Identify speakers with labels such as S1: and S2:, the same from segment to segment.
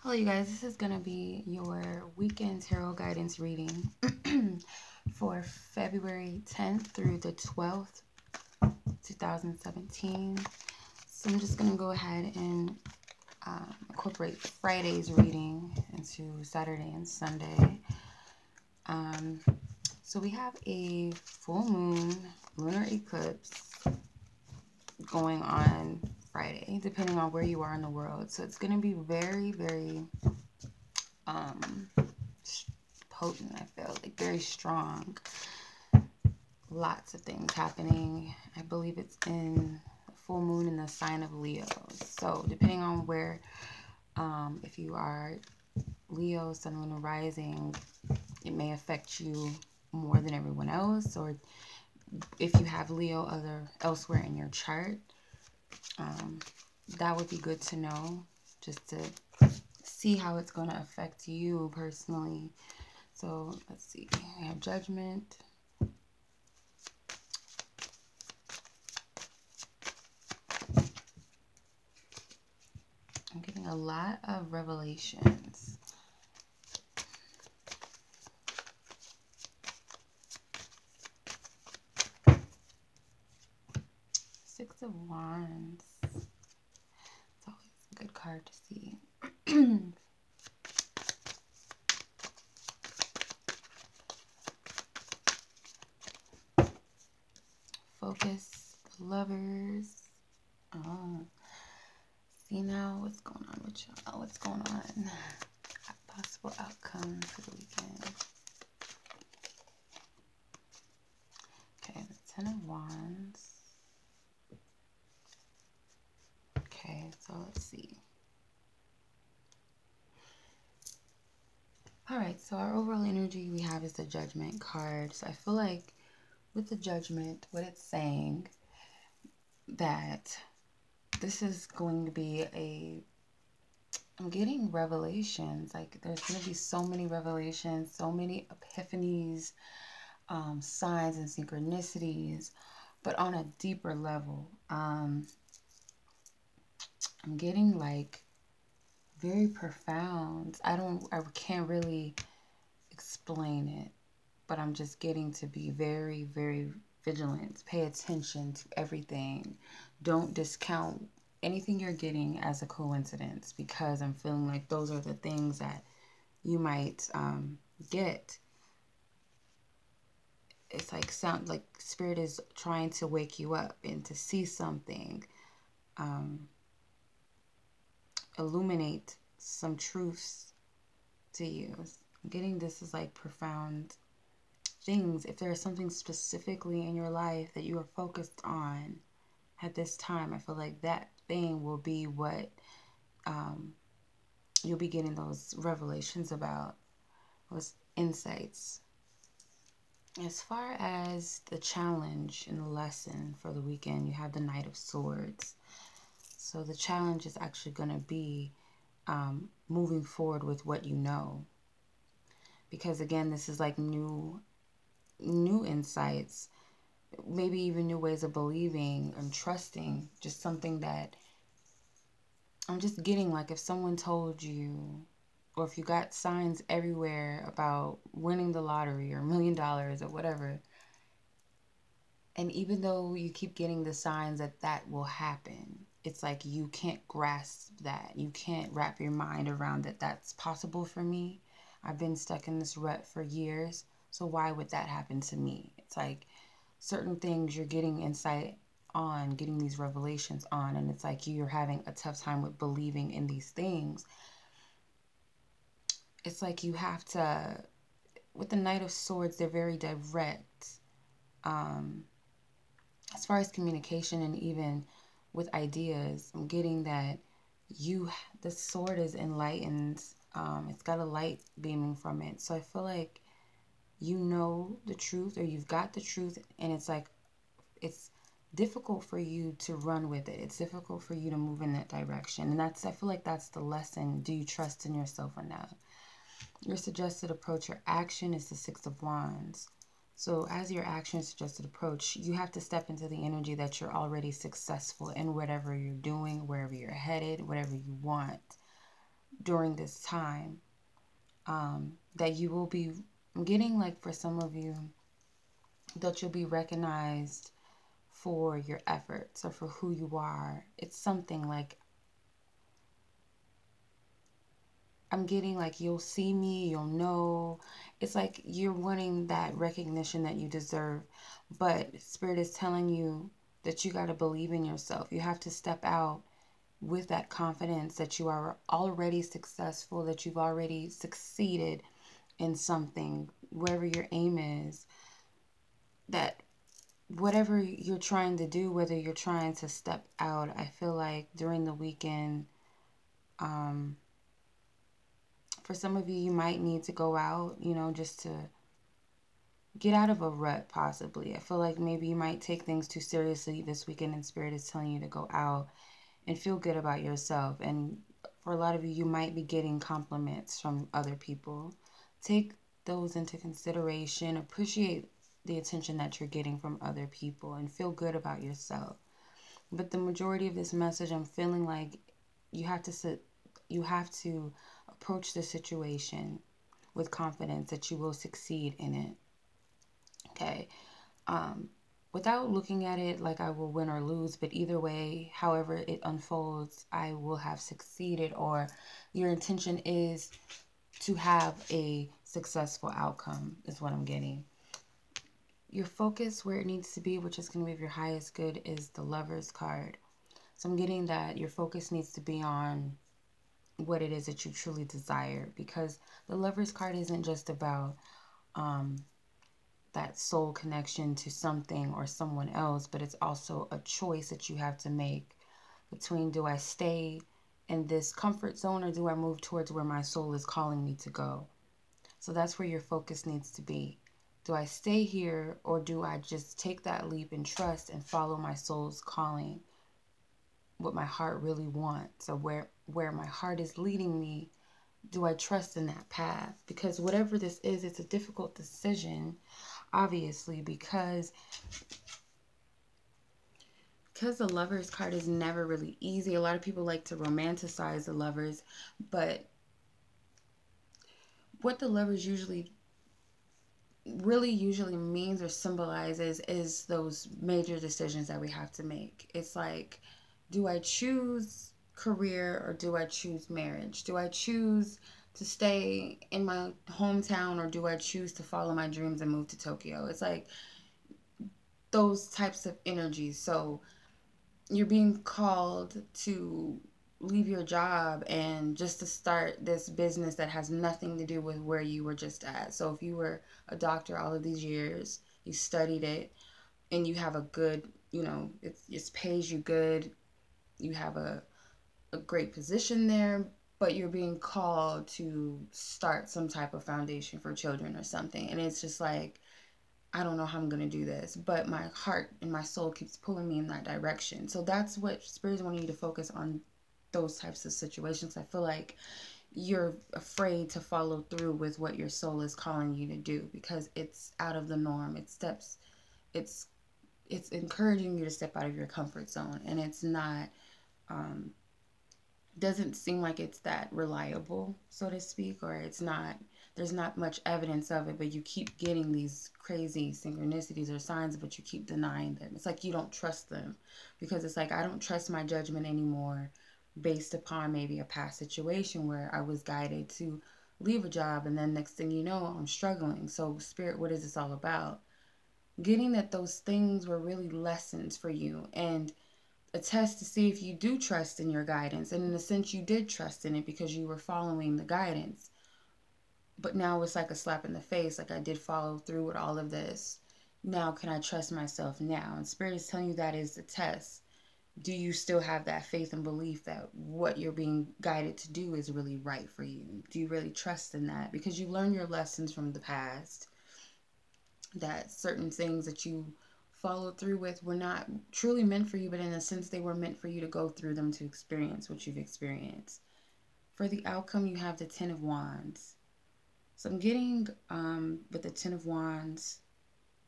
S1: Hello, you guys. This is going to be your weekend tarot guidance reading for February 10th through the 12th, 2017. So I'm just going to go ahead and incorporate Friday's reading into Saturday and Sunday. So we have a full moon lunar eclipse going on Friday, depending on where you are in the world. So it's going to be very, very potent. I feel like very strong. Lots of things happening. I believe it's in full moon in the sign of Leo. So depending on where, if you are Leo, sun, moon, or rising, it may affect you more than everyone else. Or if you have Leo elsewhere in your chart, that would be good to know, just to see how it's going to affect you personally. So let's see. I have Judgment. I'm getting a lot of revelations. Six of Wands. It's always a good card to see. Focus, the Lovers. See now what's going on with y'all. What's going on? Possible outcome for the weekend. Okay, the Ten of Wands. Okay, so let's see. All right, so our overall energy we have is the Judgment card. So I feel like with the Judgment, what it's saying, that this is going to be I'm getting revelations. Like there's going to be so many revelations, so many epiphanies, signs and synchronicities, but on a deeper level. I'm getting like very profound. I can't really explain it, but I'm just getting to be very, very vigilant. Pay attention to everything. Don't discount anything you're getting as a coincidence, because I'm feeling like those are the things that you might get. It's like Spirit is trying to wake you up and to see something, illuminate some truths to you. I'm getting this is like profound things. If there is something specifically in your life that you are focused on at this time, I feel like that thing will be what you'll be getting those revelations about, those insights. As far as the challenge and the lesson for the weekend, you have the Knight of Swords. So the challenge is actually going to be moving forward with what you know. Because again, this is like new insights, maybe even new ways of believing and trusting. Just something that I'm just getting, like if someone told you, or if you got signs everywhere about winning the lottery or $1 million or whatever, and even though you keep getting the signs that that will happen, it's like you can't grasp that. You can't wrap your mind around that that's possible for me. I've been stuck in this rut for years, so why would that happen to me? It's like certain things you're getting insight on, getting these revelations on, and it's like you're having a tough time with believing in these things. It's like you have to, with the Knight of Swords, they're very direct. As far as communication and even with ideas, I'm getting that the sword is enlightened. It's got a light beaming from it. So I feel like you know the truth, or you've got the truth, and it's like it's difficult for you to run with it. It's difficult for you to move in that direction. And I feel like that's the lesson. Do you trust in yourself enough? Your suggested approach, your action is the Six of Wands. So as your action suggested approach, you have to step into the energy that you're already successful in whatever you're doing, wherever you're headed, whatever you want. during this time. That you will be, I'm getting like for some of you, that you'll be recognized for your efforts or for who you are. It's something like, I'm getting like you'll see me, you'll know. It's like you're wanting that recognition that you deserve. But Spirit is telling you that you got to believe in yourself. You have to step out with that confidence that you are already successful, that you've already succeeded in something, wherever your aim is, that whatever you're trying to do, whether you're trying to step out, I feel like during the weekend, for some of you, you might need to go out, just to get out of a rut, possibly. I feel like maybe you might take things too seriously this weekend, and Spirit is telling you to go out and feel good about yourself. And for a lot of you, you might be getting compliments from other people. Take those into consideration. Appreciate the attention that you're getting from other people and feel good about yourself. But the majority of this message, I'm feeling like you have to approach the situation with confidence that you will succeed in it. Okay. Without looking at it like I will win or lose, but either way, however it unfolds, I will have succeeded, or your intention is to have a successful outcome, is what I'm getting. Your focus where it needs to be, which is going to be of your highest good, is the Lover's card. So I'm getting that your focus needs to be on what it is that you truly desire, because the Lover's card isn't just about that soul connection to something or someone else, but it's also a choice that you have to make between, do I stay in this comfort zone or do I move towards where my soul is calling me to go? So that's where your focus needs to be. Do I stay here, or do I just take that leap and trust and follow my soul's calling, what my heart really wants, or where my heart is leading me? Do I trust in that path? Because whatever this is, it's a difficult decision, obviously, because the Lover's card is never really easy. A lot of people like to romanticize the Lovers, but what the Lovers usually means or symbolizes is those major decisions that we have to make. It's like, do I choose career or do I choose marriage? Do I choose to stay in my hometown, or do I choose to follow my dreams and move to Tokyo? It's like those types of energies. So you're being called to leave your job and just to start this business that has nothing to do with where you were just at. So if you were a doctor all of these years, you studied it, and you have a good, it pays you good, you have a great position there, but you're being called to start some type of foundation for children or something. And it's just like, I don't know how I'm going to do this, but my heart and my soul keeps pulling me in that direction. So that's what Spirit is wanting you to focus on, those types of situations. I feel like you're afraid to follow through with what your soul is calling you to do because it's out of the norm. It's encouraging you to step out of your comfort zone, and it's not, doesn't seem like it's that reliable, so to speak, or there's not much evidence of it, but you keep getting these crazy synchronicities or signs, but you keep denying them. It's like you don't trust them, because it's like, I don't trust my judgment anymore based upon maybe a past situation where I was guided to leave a job, and then next thing you know, I'm struggling. So Spirit, what is this all about? Getting that those things were really lessons for you, and a test to see if you do trust in your guidance. And in a sense, you did trust in it because you were following the guidance. But now it's like a slap in the face. Like, I did follow through with all of this. Now, can I trust myself now? And Spirit is telling you that is the test. Do you still have that faith and belief that what you're being guided to do is really right for you? Do you really trust in that? Because you learned your lessons from the past, that certain things that you followed through with were not truly meant for you, but in a sense they were meant for you to go through them to experience what you've experienced. For the outcome, you have the Ten of Wands. So I'm getting with the Ten of Wands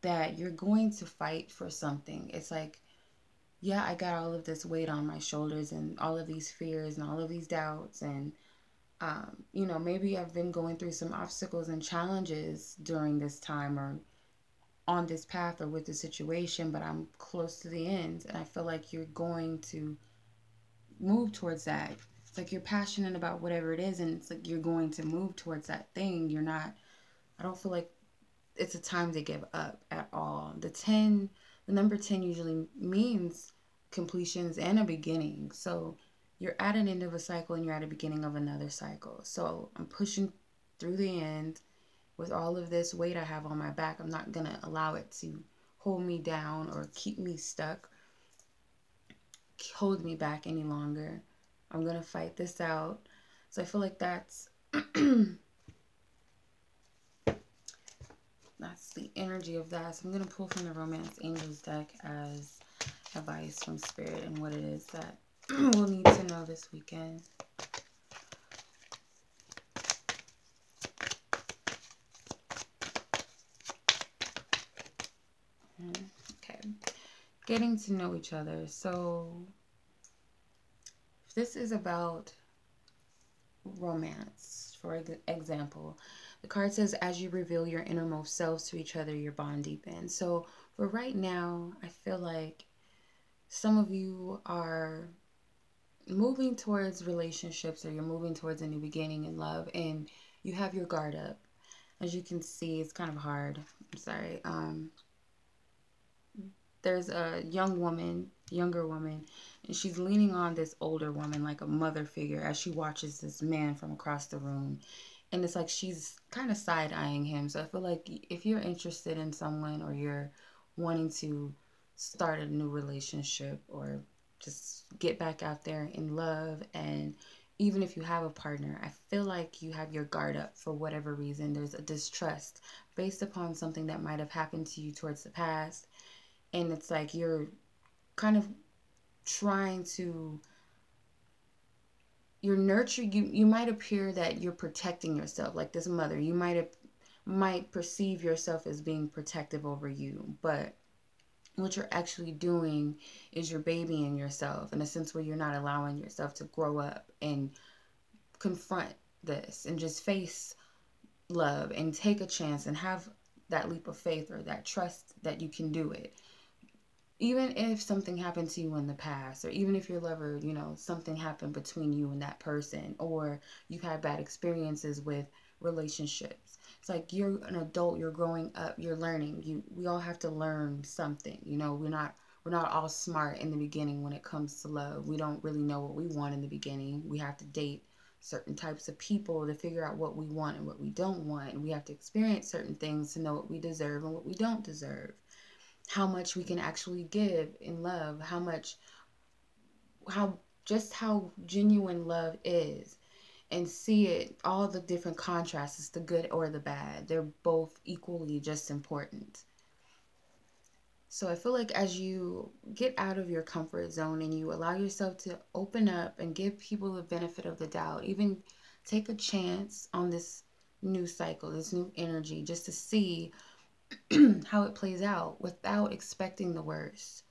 S1: that you're going to fight for something. It's like, I got all of this weight on my shoulders and all of these fears and all of these doubts, and You know, maybe I've been going through some obstacles and challenges during this time or on this path or with the situation, but I'm close to the end. And I feel like you're going to move towards that. It's like you're passionate about whatever it is, and it's like you're going to move towards that thing. You're not, I don't feel like it's a time to give up at all. The number 10 usually means completions and a beginning. So you're at an end of a cycle and you're at a beginning of another cycle. So I'm pushing through the end with all of this weight I have on my back. I'm not going to allow it to hold me down or keep me stuck, hold me back any longer. I'm going to fight this out. So I feel like that's that's the energy of that. So I'm going to pull from the Romance Angels deck as advice from Spirit and what it is that we'll need to know this weekend. Okay. Getting to know each other. So if this is about romance, for example, the card says, as you reveal your innermost selves to each other, your bond deepens. So for right now, I feel like some of you are moving towards relationships, or you're moving towards a new beginning in love, and you have your guard up. As you can see, it's kind of hard. I'm sorry. There's a younger woman, and she's leaning on this older woman like a mother figure as she watches this man from across the room. And it's like she's kind of side-eyeing him. So I feel like if you're interested in someone, or you're wanting to start a new relationship, or just get back out there in love, and even if you have a partner, I feel like you have your guard up for whatever reason. There's a distrust based upon something that might have happened to you towards the past. And it's like you're kind of trying to, you're nurturing, you might appear that you're protecting yourself, like this mother. You might perceive yourself as being protective over you, but what you're actually doing is you're babying yourself in a sense where you're not allowing yourself to grow up and confront this and just face love and take a chance and have that leap of faith or that trust that you can do it. Even if something happened to you in the past, or even if your lover, you know, something happened between you and that person, or you've had bad experiences with relationships. It's like you're an adult, you're growing up, you're learning. We all have to learn something. You know, we're not all smart in the beginning when it comes to love. We don't really know what we want in the beginning. We have to date certain types of people to figure out what we want and what we don't want. And we have to experience certain things to know what we deserve and what we don't deserve. How much we can actually give in love, how genuine love is, and see it, all the different contrasts, the good or the bad. They're both equally just important. So I feel like as you get out of your comfort zone and you allow yourself to open up and give people the benefit of the doubt, even take a chance on this new cycle, this new energy, just to see how it plays out without expecting the worst.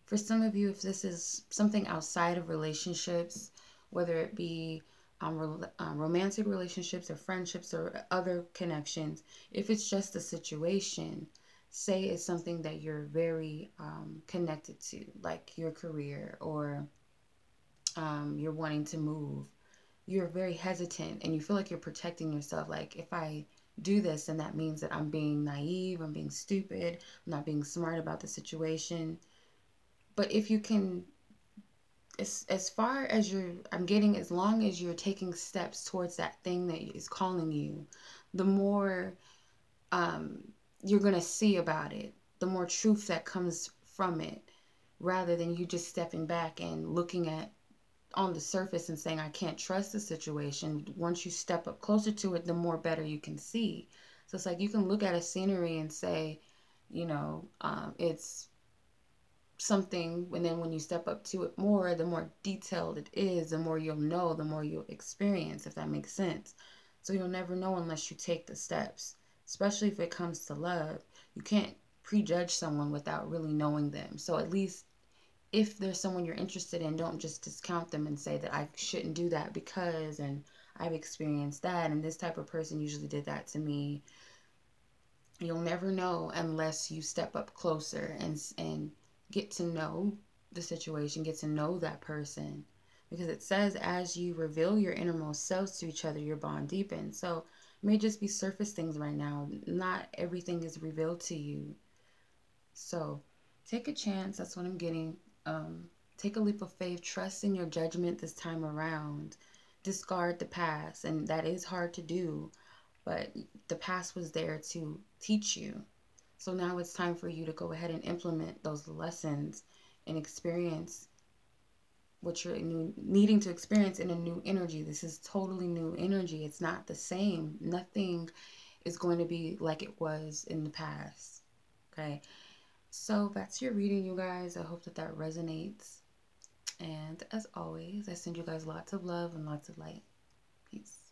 S1: For some of you, if this is something outside of relationships, whether it be romantic relationships or friendships or other connections, if it's just a situation, say it's something that you're very connected to, like your career, or you're wanting to move, you're very hesitant and you feel like you're protecting yourself. Like, if I do this, then that means that I'm being naive, I'm being stupid, I'm not being smart about the situation. But if you can, as far as as long as you're taking steps towards that thing that is calling you, the more you're going to see about it, the more truth that comes from it, rather than you just stepping back and looking at on the surface and saying, I can't trust the situation. Once you step up closer to it, the more better you can see. So it's like you can look at a scenery and say, you know, it's something, and then when you step up to it more, the more detailed it is, the more you'll know, the more you'll experience, if that makes sense. So you'll never know unless you take the steps, especially if it comes to love. You can't prejudge someone without really knowing them. So at least if there's someone you're interested in, don't just discount them and say that I shouldn't do that because, and I've experienced that, and this type of person usually did that to me. You'll never know unless you step up closer and get to know the situation, get to know that person. Because it says as you reveal your innermost selves to each other, your bond deepens. So it may just be surface things right now. Not everything is revealed to you. So take a chance. That's what I'm getting. Take a leap of faith. Trust in your judgment this time around. Discard the past. And that is hard to do. But the past was there to teach you. So now it's time for you to go ahead and implement those lessons and experience what you're needing to experience in a new energy. This is totally new energy. It's not the same. Nothing is going to be like it was in the past. Okay. So that's your reading, you guys. I hope that that resonates. And as always, I send you guys lots of love and lots of light. Peace.